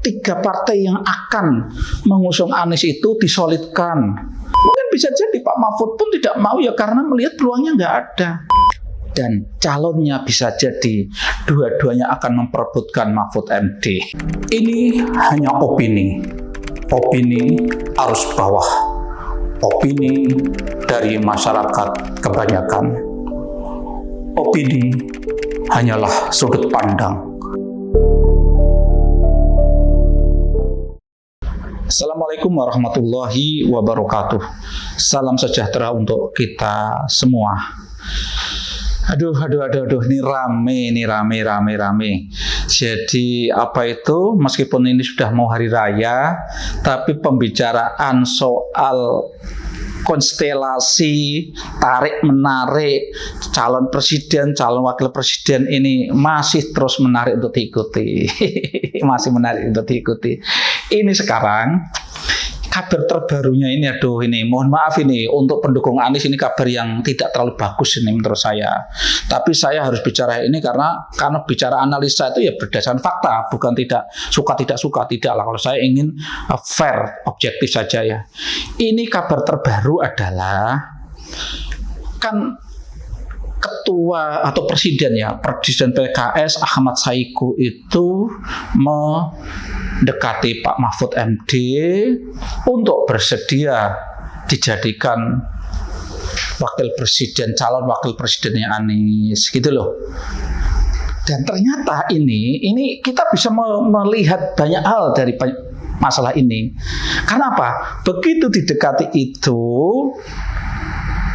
tiga partai yang akan mengusung Anies itu disolidkan. Mungkin bisa jadi Pak Mahfud pun tidak mau ya karena melihat peluangnya nggak ada. Dan calonnya bisa jadi dua-duanya akan memperebutkan Mahfud MD. Ini hanya opini arus bawah, opini dari masyarakat kebanyakan. Opini hanyalah sudut pandang. Assalamualaikum warahmatullahi wabarakatuh. Salam sejahtera untuk kita semua. Aduh, ini rame. Jadi apa itu, meskipun ini sudah mau hari raya, tapi pembicaraan soal konstelasi, tarik-menarik, calon presiden, calon wakil presiden ini masih terus menarik untuk diikuti. Masih menarik untuk diikuti. Ini sekarang kabar terbarunya ini, mohon maaf ini untuk pendukung Anies, ini kabar yang tidak terlalu bagus ini menurut saya. Tapi saya harus bicara ini karena bicara analisa itu ya berdasarkan fakta, bukan tidak suka, tidak lah. Kalau saya ingin fair, objektif saja ya. Ini kabar terbaru adalah kan ketua atau presiden PKS Ahmad Saiku itu mendekati Pak Mahfud MD untuk bersedia dijadikan calon wakil presidennya Anies gitu loh. Dan ternyata ini kita bisa melihat banyak hal dari masalah ini. Karena apa? Begitu didekati itu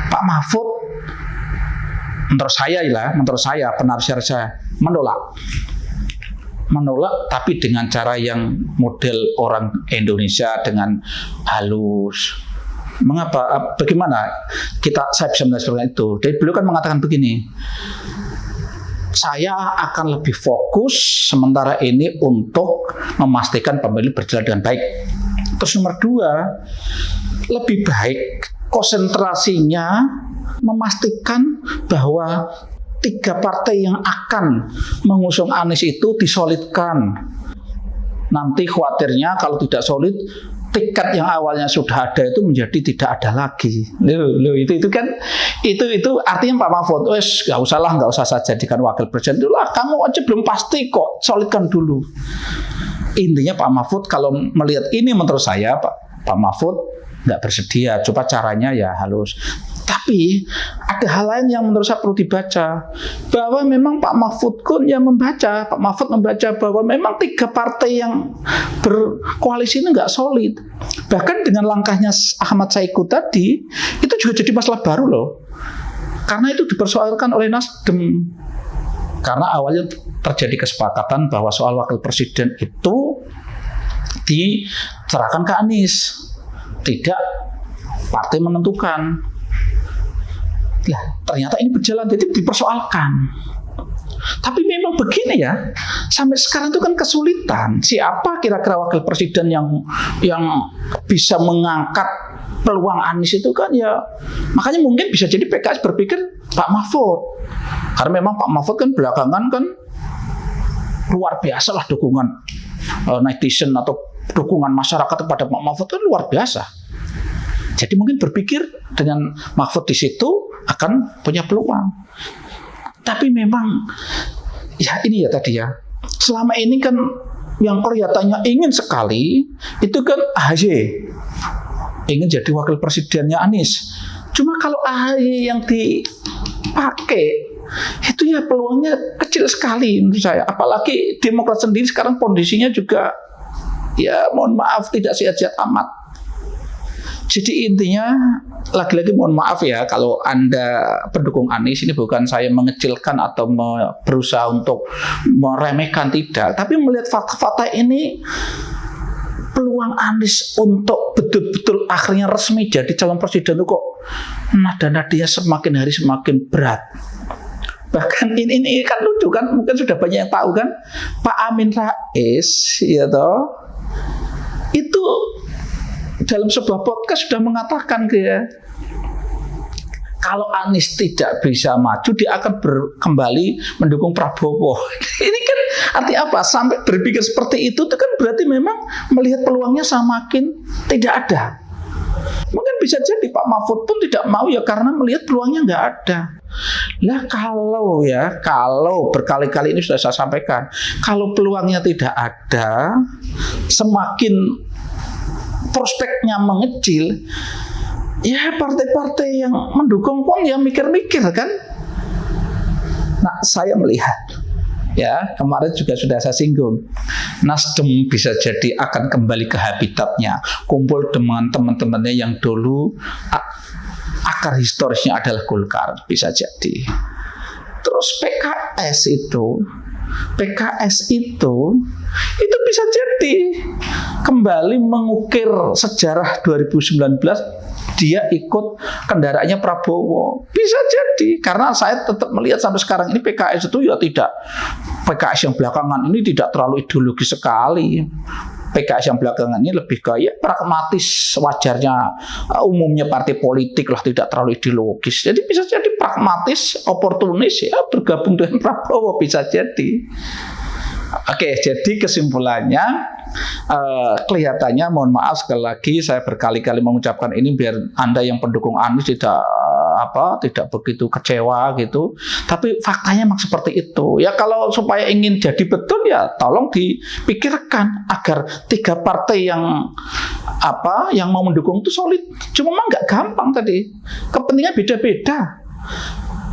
Pak Mahfud menurut saya penafsir saya menolak, tapi dengan cara yang model orang Indonesia dengan halus. Mengapa? Bagaimana saya bisa menafsirkan itu? Jadi beliau kan mengatakan begini, saya akan lebih fokus sementara ini untuk memastikan pemilu berjalan dengan baik. Terus nomor 2, lebih baik konsentrasinya memastikan bahwa 3 partai yang akan mengusung Anies itu disolidkan. Nanti khawatirnya kalau tidak solid, tiket yang awalnya sudah ada itu menjadi tidak ada lagi. Itu artinya Pak Mahfud, nggak usah saya jadikan wakil presiden dulu lah, kamu aja belum pasti kok, solidkan dulu. Intinya Pak Mahfud kalau melihat ini menurut saya Pak Mahfud nggak bersedia, coba caranya ya halus. Tapi ada hal lain yang menurut saya perlu dibaca, bahwa memang Pak Mahfud membaca bahwa memang 3 partai yang berkoalisi ini nggak solid. Bahkan dengan langkahnya Ahmad Saiku tadi, itu juga jadi masalah baru loh. Karena itu dipersoalkan oleh Nasdem. Karena awalnya terjadi kesepakatan bahwa soal wakil presiden itu diserahkan ke Anies, tidak partai menentukan. Ternyata ini berjalan, jadi dipersoalkan. Tapi memang begini ya, sampai sekarang itu kan kesulitan. Siapa kira-kira wakil presiden yang bisa mengangkat peluang Anies itu kan ya. Makanya mungkin bisa jadi PKS berpikir Pak Mahfud. Karena memang Pak Mahfud kan belakangan kan luar biasa lah dukungan netizen atau dukungan masyarakat kepada Pak Mahfud kan luar biasa. Jadi mungkin berpikir dengan Mahfud di situ akan punya peluang. Tapi memang ya ini ya tadi ya, selama ini kan yang kelihatannya ingin sekali itu kan AHY, ingin jadi wakil presidennya Anies. Cuma kalau AHY yang dipakai itu ya peluangnya kecil sekali menurut saya. Apalagi Demokrat sendiri sekarang kondisinya juga ya mohon maaf tidak sehat-sehat amat. Jadi intinya lagi-lagi mohon maaf ya kalau Anda pendukung Anies, ini bukan saya mengecilkan atau berusaha untuk meremehkan, tidak. Tapi melihat fakta-fakta ini, peluang Anies untuk betul-betul akhirnya resmi jadi calon presiden itu kok nada-nadanya semakin hari semakin berat. Bahkan ini kan lucu kan, mungkin sudah banyak yang tahu kan, Pak Amin Rais ya toh, itu dalam sebuah podcast sudah mengatakan kalau Anies tidak bisa maju, dia akan kembali mendukung Prabowo. Ini kan artinya apa? Sampai berpikir seperti itu kan berarti memang melihat peluangnya semakin tidak ada. Mungkin bisa jadi Pak Mahfud pun tidak mau ya karena melihat peluangnya nggak ada. Lah kalau berkali-kali ini sudah saya sampaikan, kalau peluangnya tidak ada, semakin prospeknya mengecil, ya partai-partai yang mendukung pun ya mikir-mikir kan. Nah, saya melihat ya, kemarin juga sudah saya singgung, Nasdem bisa jadi akan kembali ke habitatnya, kumpul dengan teman-temannya yang dulu akar historisnya adalah Golkar, bisa jadi. Terus PKS itu bisa jadi kembali mengukir sejarah 2019, dia ikut kendaraannya Prabowo. Bisa jadi, karena saya tetap melihat sampai sekarang ini PKS itu ya tidak, PKS yang belakangan ini tidak terlalu ideologis sekali. PKS yang belakangan ini lebih kayak pragmatis, wajarnya umumnya partai politik lah, tidak terlalu ideologis. Jadi bisa jadi pragmatis, oportunis ya, bergabung dengan Prabowo, bisa jadi. Oke, jadi kesimpulannya kelihatannya, mohon maaf sekali lagi saya berkali-kali mengucapkan ini biar Anda yang pendukung Anies tidak begitu kecewa gitu. Tapi faktanya memang seperti itu. Ya kalau supaya ingin jadi betul ya tolong dipikirkan agar tiga partai yang mau mendukung itu solid. Cuma memang nggak gampang tadi. Kepentingan beda-beda.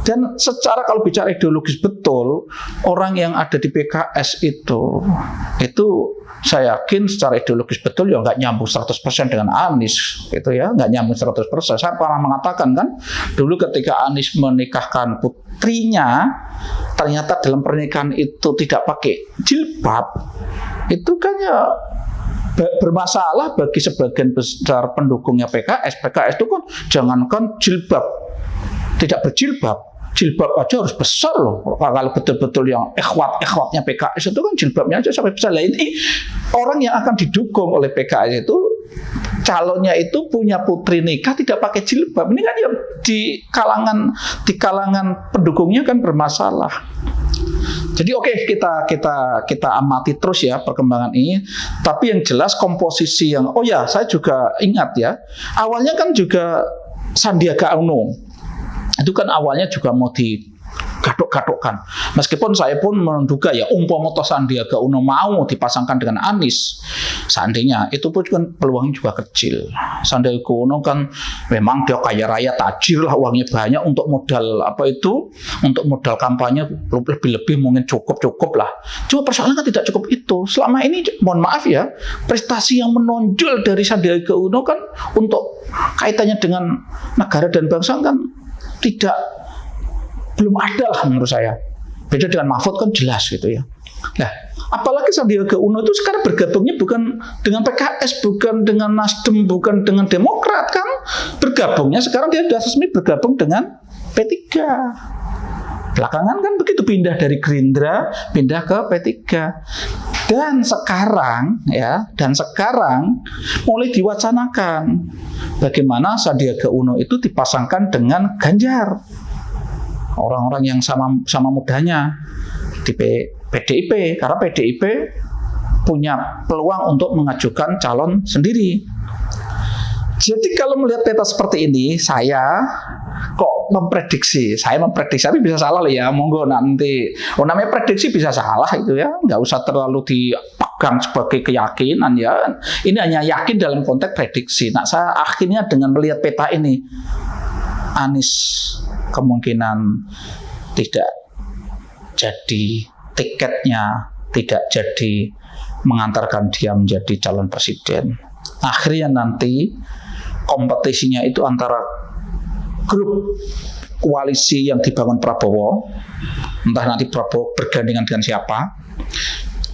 Dan secara kalau bicara ideologis betul, orang yang ada di PKS itu saya yakin secara ideologis betul ya nggak nyambung 100% dengan Anies, gitu ya, nggak nyambung 100%. Saya pernah mengatakan kan, dulu ketika Anies menikahkan putrinya, ternyata dalam pernikahan itu tidak pakai jilbab, itu kan ya bermasalah bagi sebagian besar pendukungnya PKS. PKS itu kan jangankan jilbab, tidak berjilbab, jilbab aja harus besar loh. Kalau betul-betul yang ikhwatnya PKS itu kan jilbabnya aja sampai besar. Lah ini orang yang akan didukung oleh PKS itu, calonnya itu punya putri nikah tidak pakai jilbab. Ini kan ya di kalangan pendukungnya kan bermasalah. Jadi oke, kita amati terus ya perkembangan ini. Tapi yang jelas komposisi yang saya juga ingat ya, awalnya kan juga Sandiaga Uno itu kan awalnya juga mau digaduk-gadukkan. Meskipun saya pun menduga ya, umpama Sandiaga Uno mau dipasangkan dengan Anies, seandainya itu pun kan peluangnya juga kecil. Sandiaga Uno kan memang dia kaya raya, tajir lah, uangnya banyak untuk modal untuk modal kampanye lebih-lebih mungkin cukup lah. Cuma persoalannya kan tidak cukup itu. Selama ini mohon maaf ya, prestasi yang menonjol dari Sandiaga Uno kan untuk kaitannya dengan negara dan bangsa kan belum ada lah menurut saya. Beda dengan Mahfud kan jelas gitu ya. Nah, apalagi Sandiaga Uno itu sekarang bergabungnya bukan dengan PKS, bukan dengan Nasdem, bukan dengan Demokrat kan. Bergabungnya sekarang dia sudah resmi bergabung dengan P3. Belakangan kan begitu, pindah dari Gerindra, pindah ke P3. Dan sekarang mulai diwacanakan bagaimana Sandiaga Uno itu dipasangkan dengan Ganjar. Orang-orang yang sama mudanya di PDIP, karena PDIP punya peluang untuk mengajukan calon sendiri. Jadi kalau melihat peta seperti ini, saya memprediksi, tapi bisa salah loh ya, monggo nanti. Namanya prediksi bisa salah itu ya, nggak usah terlalu dipegang sebagai keyakinan ya. Ini hanya yakin dalam konteks prediksi. Nah, saya akhirnya dengan melihat peta ini, Anies kemungkinan tidak jadi tiketnya, tidak jadi mengantarkan dia menjadi calon presiden. Akhirnya nanti kompetisinya itu antara grup koalisi yang dibangun Prabowo, entah nanti Prabowo bergandengan dengan siapa.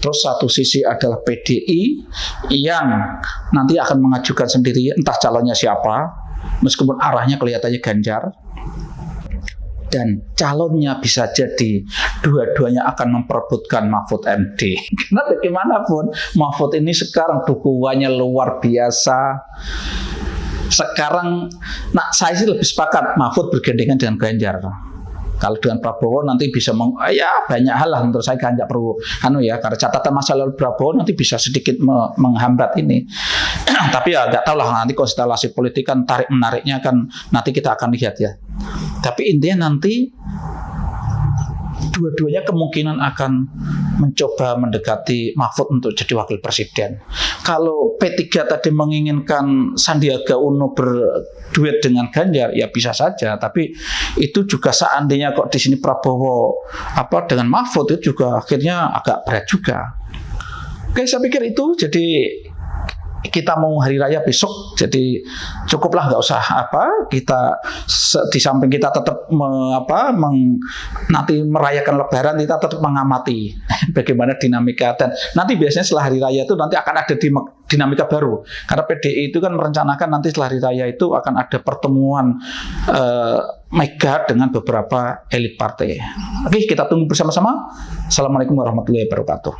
Terus satu sisi adalah PDI yang nanti akan mengajukan sendiri entah calonnya siapa, meskipun arahnya kelihatannya Ganjar. Dan calonnya bisa jadi dua-duanya akan memperebutkan Mahfud MD. Karena bagaimanapun Mahfud ini sekarang dukungannya luar biasa. sekarang, nah saya sih lebih sepakat Mahfud bergandengan dengan Ganjar. Kalau dengan Prabowo nanti bisa ya banyak hal lah menurut saya Ganjar perlu karena catatan masa lalu Prabowo nanti bisa sedikit menghambat ini. Tapi ya nggak tahu lah nanti konstelasi politik kan tarik menariknya kan nanti kita akan lihat ya. Tapi intinya nanti dua-duanya kemungkinan akan mencoba mendekati Mahfud untuk jadi wakil presiden. Kalau P3 tadi menginginkan Sandiaga Uno berduet dengan Ganjar, ya bisa saja. Tapi itu juga seandainya kok di sini Prabowo dengan Mahfud itu juga akhirnya agak berat juga. Oke, saya pikir itu jadi kita mau hari raya besok, jadi cukuplah nggak usah kita di samping kita tetap nanti merayakan Lebaran, kita tetap mengamati bagaimana dinamika dan nanti biasanya setelah hari raya itu nanti akan ada dinamika baru karena PDI itu kan merencanakan nanti setelah hari raya itu akan ada pertemuan mega dengan beberapa elit partai. Oke, kita tunggu bersama-sama. Assalamualaikum warahmatullahi wabarakatuh.